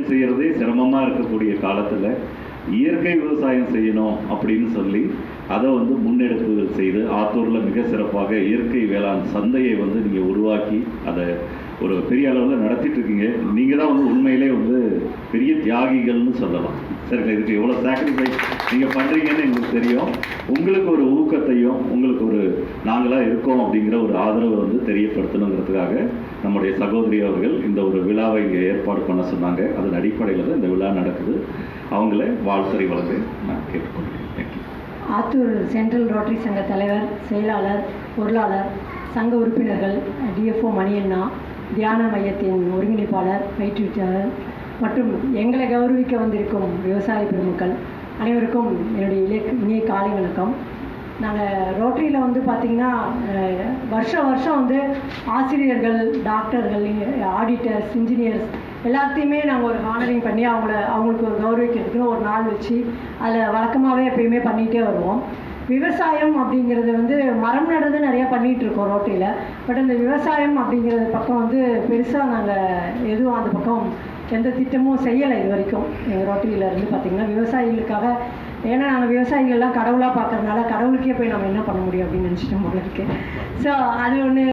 விவசாயம் செய்கிறதே சிரமமாக இருக்கக்கூடிய காலத்தில் இயற்கை விவசாயம் செய்யணும் அப்படின்னு சொல்லி அதை வந்து முன்னெடுப்புகள் செய்து ஆத்தூரில் மிக சிறப்பாக இயற்கை வேளாண் சந்தையை வந்து நீங்கள் உருவாக்கி அதை ஒரு பெரிய அளவில் நடத்திட்டு இருக்கீங்க. நீங்கள் தான் வந்து உண்மையிலே வந்து பெரிய தியாகிகள்னு சொல்லலாம். சரிங்களா? இதுக்கு எவ்வளோ சாக்ரிஃபைஸ் நீங்கள் பண்ணுறீங்கன்னு எங்களுக்கு தெரியும். உங்களுக்கு ஒரு ஊக்கத்தையும் உங்களுக்கு ஒரு நாங்களாக இருக்கோம் அப்படிங்கிற ஒரு ஆதரவை வந்து தெரியப்படுத்தணுங்கிறதுக்காக நம்முடைய சகோதரி அவர்கள் இந்த ஒரு விழாவை இங்கே ஏற்பாடு பண்ண சொன்னாங்க. அதன் அடிப்படையில் தான் இந்த விழா நடக்குது. அவங்கள வாழ்த்துறை வழங்க நான் கேட்டுக்கொள்கிறேன். தேங்க்யூ. ஆத்தூர் சென்ட்ரல் ரோட்டரி சங்க தலைவர், செயலாளர், பொருளாளர், சங்க உறுப்பினர்கள், டிஎஃப்ஓ மணியண்ணா, தியான மையத்தின் ஒருங்கிணைப்பாளர், பயிற்றுவிப்பாளர் மற்றும் எங்களை கௌரவிக்க வந்திருக்கும் விவசாய பெருமக்கள் அனைவருக்கும் என்னுடைய இனிய காலை வணக்கம். நாங்கள் ரோட்டரியில் வந்து பார்த்திங்கன்னா வருஷம் வந்து ஆசிரியர்கள், டாக்டர்கள், ஆடிட்டர்ஸ், இன்ஜினியர்ஸ் எல்லாத்தையுமே நாங்கள் ஒரு ஹானரிங் பண்ணி அவங்களுக்கு ஒரு கௌரவிக்கிறதுக்குன்னு ஒரு நாள் வச்சு அதில் வழக்கமாகவே எப்பயுமே பண்ணிகிட்டே வருவோம். விவசாயம் அப்படிங்கிறது வந்து மரம் நடுறது நிறையா பண்ணிகிட்ருக்கோம் ரோட்டரியில். பட் அந்த விவசாயம் அப்படிங்கிறது பக்கம் வந்து பெருசாக நாங்கள் எதுவும் அந்த பக்கம் எந்த திட்டமும் செய்யலை இது வரைக்கும். எங்கள் ரோட்டரியில் இருந்து பார்த்திங்கன்னா விவசாயிகளுக்காக, ஏன்னா நாங்கள் விவசாயிகள்லாம் கடவுளாக பார்க்குறதுனால கடவுளுக்கே போய் நம்ம என்ன பண்ண முடியும் அப்படின்னு நினச்சிட்டோம் போல இருக்கு. ஸோ அது ஒன்று